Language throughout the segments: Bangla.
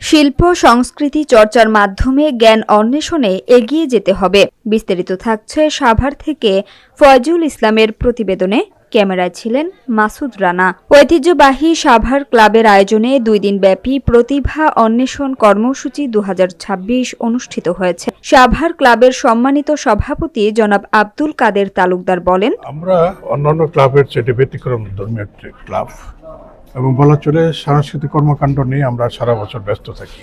শিল্প সংস্কৃতি চর্চার মাধ্যমে জ্ঞান অন্বেষণে এগিয়ে যেতে হবে। বিস্তারিত থাকছে সাভার থেকে ফয়জুল ইসলামের প্রতিবেদনে। ক্যামেরায় ছিলেন মাসুদ রানা। ঐতিহ্যবাহী সাভার ক্লাবের আয়োজনে 2 দিনব্যাপী প্রতিভা অন্বেষণ কর্মসূচি 2026 অনুষ্ঠিত হয়েছে। সাভার ক্লাবের সম্মানিত সভাপতি জনাব আব্দুল কাদের তালুকদার বলেন, আমরা অন্যান্য ক্লাবের চেয়ে ব্যতিক্রম ধর্মীয় ক্লাব এবং বলা চলে সাংস্কৃতিক কর্মকাণ্ড নিয়ে আমরা সারা বছর ব্যস্ত থাকি।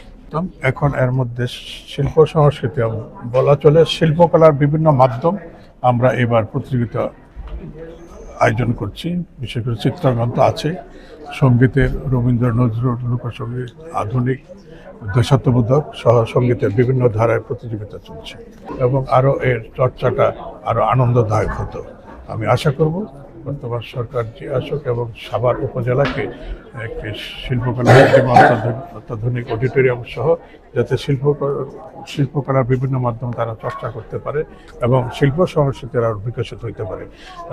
এখন এর মধ্যে শিল্প সংস্কৃতি বলা চলে শিল্পকলার বিভিন্ন মাধ্যম আমরা এবার প্রতিযোগিতা আয়োজন করছি। বিশেষ করে চিত্রাঙ্কন তো আছে, সঙ্গীতের রবীন্দ্র নজরুল, লোকসঙ্গীত, আধুনিক, দেশাত্মবোধক সহ সঙ্গীতের বিভিন্ন ধারায় প্রতিযোগিতা চলছে এবং আরও এর চর্চাটা আরও আনন্দদায়ক হতো। আমি আশা করব বর্তমান সরকার যে আসুক এবং সাভার উপজেলাকে একটি শিল্পকলার অত্যাধুনিক অডিটোরিয়াম সহ যাতে শিল্পকলার বিভিন্ন মাধ্যম তারা চর্চা করতে পারে এবং শিল্প সংস্কৃতির আরও বিকশিত হইতে পারে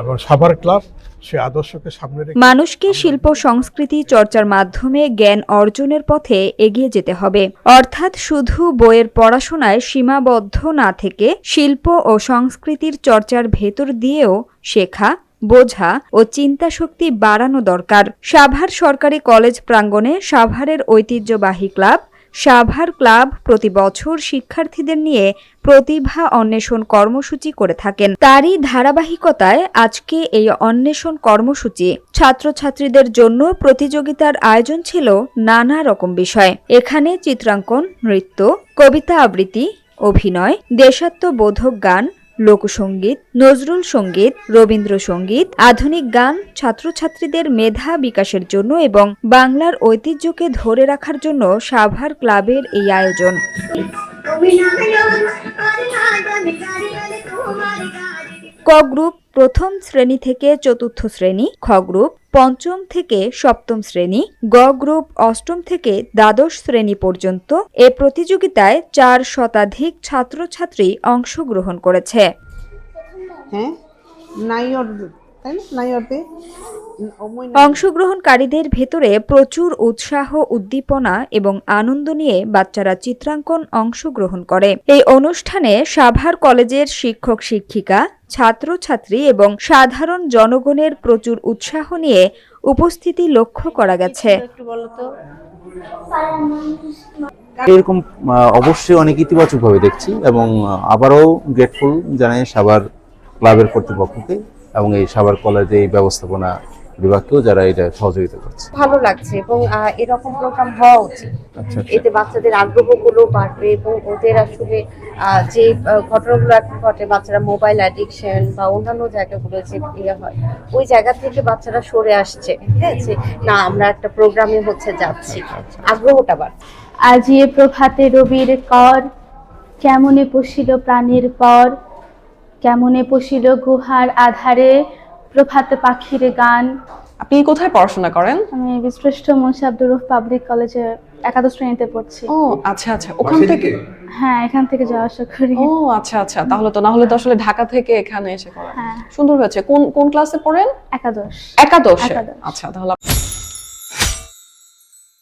এবং সাভার ক্লাব সে আদর্শকে সামনে রেখে মানুষকে শিল্প সংস্কৃতি চর্চার মাধ্যমে জ্ঞান অর্জনের পথে এগিয়ে যেতে হবে। অর্থাৎ শুধু বইয়ের পড়াশোনায় সীমাবদ্ধ না থেকে শিল্প ও সংস্কৃতির চর্চার ভেতর দিয়েও শেখা, বোঝা ও চিন্তা শক্তি বাড়ানো দরকার। সাভার সরকারি কলেজ প্রাঙ্গণে সাভারের ঐতিহ্যবাহী ক্লাব সাভার ক্লাব প্রতি বছর শিক্ষার্থীদের নিয়ে প্রতিভা অন্বেষণ কর্মসূচি করে থাকেন। তারই ধারাবাহিকতায় আজকে এই অন্বেষণ কর্মসূচি ছাত্রছাত্রীদের জন্য প্রতিযোগিতার আয়োজন ছিল নানা রকম বিষয়। এখানে চিত্রাঙ্কন, নৃত্য, কবিতা আবৃত্তি, অভিনয়, দেশাত্মবোধক গান, লোকসঙ্গীত, নজরুল সঙ্গীত, রবীন্দ্রসঙ্গীত, আধুনিক গান ছাত্রছাত্রীদের মেধা বিকাশের জন্য এবং বাংলার ঐতিহ্যকে ধরে রাখার জন্য সাভার ক্লাবের এই আয়োজন। ক গ্রুপ 1ম শ্রেণী থেকে 4র্থ শ্রেণী, খ গ্রুপ 5ম থেকে 7ম শ্রেণী, গ গ্রুপ 8ম থেকে দ্বাদশ শ্রেণী পর্যন্ত এ প্রতিযোগিতায় 4 শতাধিক ছাত্রছাত্রী অংশগ্রহণ করেছে। অংশগ্রহণকারীদের ভেতরে প্রচুর উৎসাহ, উদ্দীপনা এবং আনন্দ নিয়ে বাচ্চারা চিত্রাঙ্কন অংশগ্রহণ করে। এই অনুষ্ঠানে সাভার কলেজের শিক্ষক শিক্ষিকা, ছাত্রছাত্রী এবং সাধারণ জনগণের প্রচুর উৎসাহ নিয়ে উপস্থিতি লক্ষ্য করা গেছে। এরকম অবশ্যই অনেক ইতিবাচক ভাবে দেখছি এবং আবারও গ্রেটফুল জানাই সাভার ক্লাবের কর্তৃপক্ষকে এবং এই সাভার কলেজে এই ব্যবস্থাপনা বিভাগকেও যারা এটা সহযোগিতা করছে। ভালো লাগছে এবং এরকম প্রোগ্রাম হওয়া উচিত। এতে বাচ্চাদের আগ্রহগুলো বাড়বে এবং ওদের আসলে যে ঘটনাগুলো এখন ঘটে, বাচ্চারা মোবাইল অ্যাডিকশন বা অন্যান্য জায়গাগুলো যে ইয়ে হয়, ওই জায়গা থেকে বাচ্চারা সরে আসছে। ঠিক আছে, না আমরা একটা প্রোগ্রামে হচ্ছে যাচ্ছি, আগ্রহটা বাড়ছে। আজিয়ে প্রভাতে রবির কর, কেমনে পশিল প্রাণীর পর, কেমনে পশিল গুহার আধারে, প্রভাত পাখির গান। আপনি কোথায় পড়াশোনা করেন? আমি বিশ্বশ্রেষ্ঠ মুন্সি আব্দুর রউফ পাবলিক কলেজে একাদশ শ্রেণীতে পড়ছি। ও আচ্ছা আচ্ছা, ওখান থেকে? হ্যাঁ, এখান থেকে যাওয়া আসা করি। ও আচ্ছা আচ্ছা, তাহলে তো না হলে তো আসলে ঢাকা থেকে এখানে এসে পড়া। হ্যাঁ, সুন্দর হয়েছে। কোন ক্লাসে পড়েন? একাদশ। একাদশে? আচ্ছা, তাহলে